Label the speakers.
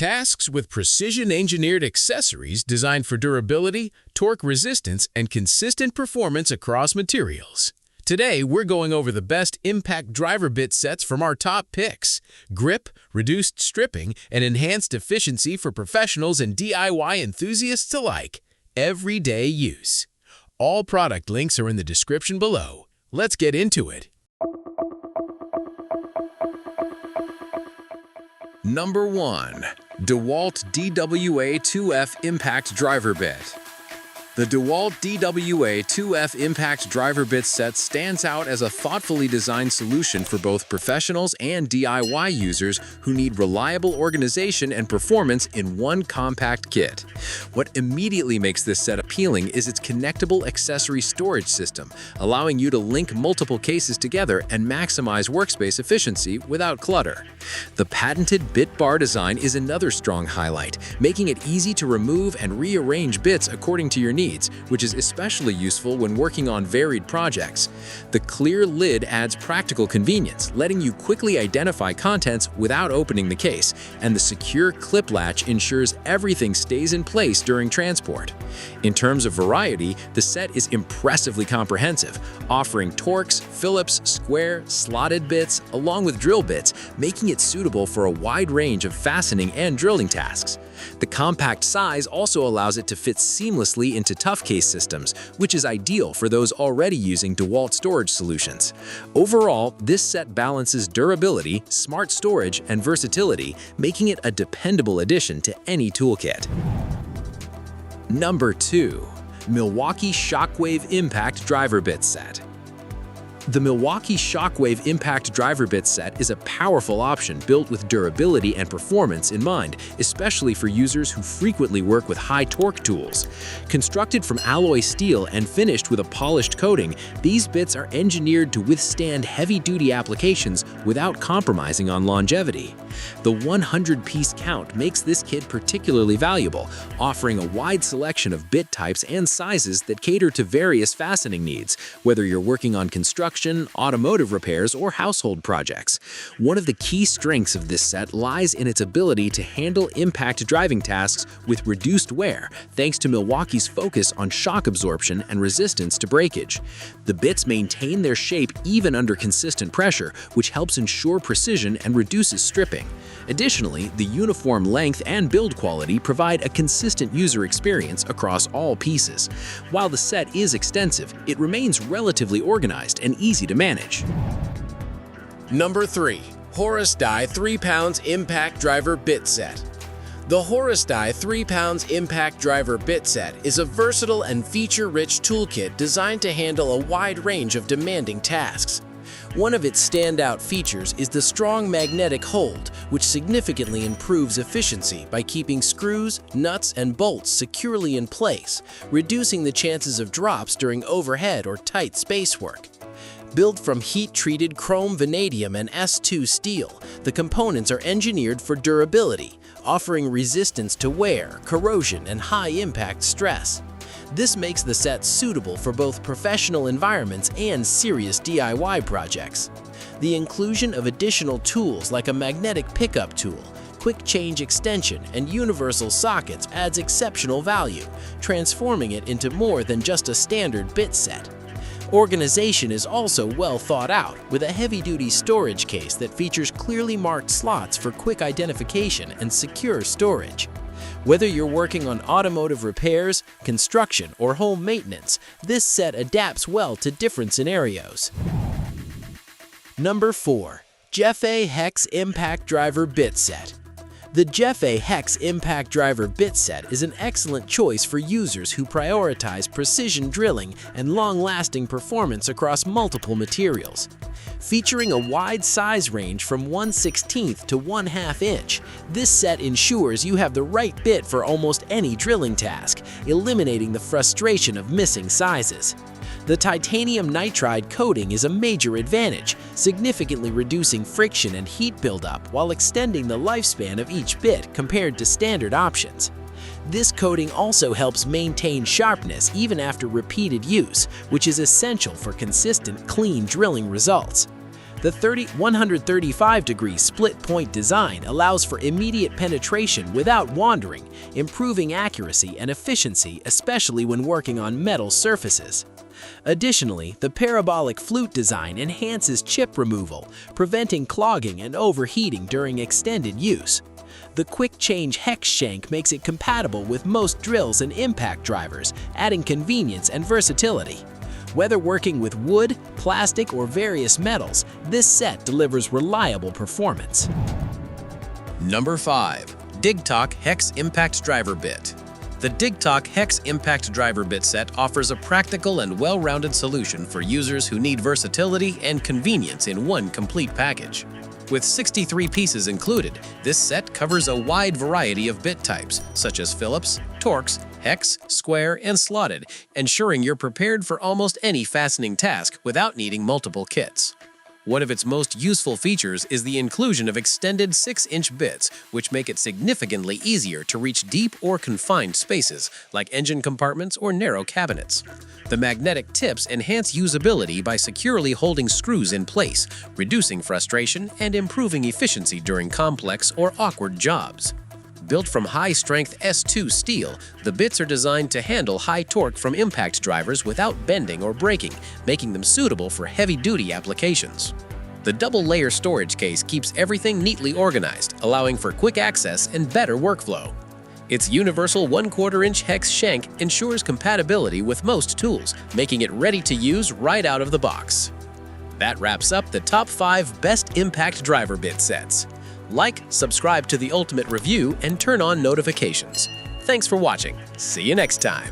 Speaker 1: Tasks with precision-engineered accessories designed for durability, torque resistance, and consistent performance across materials. Today, we're going over the best impact driver bit sets from our top picks: grip, reduced stripping, and enhanced efficiency for professionals and DIY enthusiasts alike. Everyday use. All product links are in the description below. Let's get into it. Number 1. DEWALT DWA2F Impact Driver Bit. The DEWALT DWA2F Impact Driver Bit set stands out as a thoughtfully designed solution for both professionals and DIY users who need reliable organization and performance in one compact kit. What immediately makes this set appealing is its connectable accessory storage system, allowing you to link multiple cases together and maximize workspace efficiency without clutter. The patented bit bar design is another strong highlight, making it easy to remove and rearrange bits according to your needs, which is especially useful when working on varied projects. The clear lid adds practical convenience, letting you quickly identify contents without opening the case, and the secure clip latch ensures everything stays in place during transport. In terms of variety, the set is impressively comprehensive, offering torx, phillips, square, slotted bits, along with drill bits, making it suitable for a wide range of fastening and drilling tasks. The compact size also allows it to fit seamlessly into tough case systems, which is ideal for those already using DEWALT storage solutions. Overall, this set balances durability, smart storage, and versatility, making it a dependable addition to any toolkit. Number 2. Milwaukee Shockwave Impact Driver Bit Set. The Milwaukee Shockwave Impact Driver Bit set is a powerful option built with durability and performance in mind, especially for users who frequently work with high torque tools. Constructed from alloy steel and finished with a polished coating, these bits are engineered to withstand heavy-duty applications without compromising on longevity. The 100-piece count makes this kit particularly valuable, offering a wide selection of bit types and sizes that cater to various fastening needs, whether you're working on construction, automotive repairs, or household projects. One of the key strengths of this set lies in its ability to handle impact driving tasks with reduced wear, thanks to Milwaukee's focus on shock absorption and resistance to breakage. The bits maintain their shape even under consistent pressure, which helps ensure precision and reduces stripping. Additionally, the uniform length and build quality provide a consistent user experience across all pieces. While the set is extensive, it remains relatively organized and easy to manage. Number 3. HORUSDY 3 pounds Impact Driver Bit Set. The HORUSDY 3 pounds Impact Driver Bit Set is a versatile and feature-rich toolkit designed to handle a wide range of demanding tasks. One of its standout features is the strong magnetic hold, which significantly improves efficiency by keeping screws, nuts, and bolts securely in place, reducing the chances of drops during overhead or tight spacework. Built from heat-treated chrome vanadium and S2 steel, the components are engineered for durability, offering resistance to wear, corrosion, and high-impact stress. This makes the set suitable for both professional environments and serious DIY projects. The inclusion of additional tools like a magnetic pickup tool, quick change extension, and universal sockets adds exceptional value, transforming it into more than just a standard bit set. Organization is also well thought out, with a heavy-duty storage case that features clearly marked slots for quick identification and secure storage. Whether you're working on automotive repairs, construction, or home maintenance, this set adapts well to different scenarios. Number 4. JEFE Hex Impact Driver Bit Set. The JEFE Hex Impact Driver Bit Set is an excellent choice for users who prioritize precision drilling and long-lasting performance across multiple materials. Featuring a wide size range from 1/16 to 1/2 inch, this set ensures you have the right bit for almost any drilling task, eliminating the frustration of missing sizes. The titanium nitride coating is a major advantage, significantly reducing friction and heat buildup while extending the lifespan of each bit compared to standard options. This coating also helps maintain sharpness even after repeated use, which is essential for consistent, clean drilling results.
Speaker 2: The 135-degree split-point design allows for immediate penetration without wandering, improving accuracy and efficiency, especially when working on metal surfaces. Additionally, the parabolic flute design enhances chip removal, preventing clogging and overheating during extended use. The quick-change hex shank makes it compatible with most drills and impact drivers, adding convenience and versatility. Whether working with wood, plastic, or various metals, this set delivers reliable performance.
Speaker 1: Number 5. DikTalk Hex Impact Driver Bit. The DikTalk Hex Impact Driver Bit set offers a practical and well-rounded solution for users who need versatility and convenience in one complete package. With 63 pieces included, this set covers a wide variety of bit types, such as Phillips, Torx, hex, square, and slotted, ensuring you're prepared for almost any fastening task without needing multiple kits. One of its most useful features is the inclusion of extended 6-inch bits, which make it significantly easier to reach deep or confined spaces, like engine compartments or narrow cabinets. The magnetic tips enhance usability by securely holding screws in place, reducing frustration and improving efficiency during complex or awkward jobs. Built from high-strength S2 steel, the bits are designed to handle high torque from impact drivers without bending or breaking, making them suitable for heavy-duty applications. The double-layer storage case keeps everything neatly organized, allowing for quick access and better workflow. Its universal 1/4-inch hex shank ensures compatibility with most tools, making it ready to use right out of the box. That wraps up the top 5 best impact driver bit sets. Like, subscribe to The Ultimate Review, and turn on notifications. Thanks for watching. See you next time.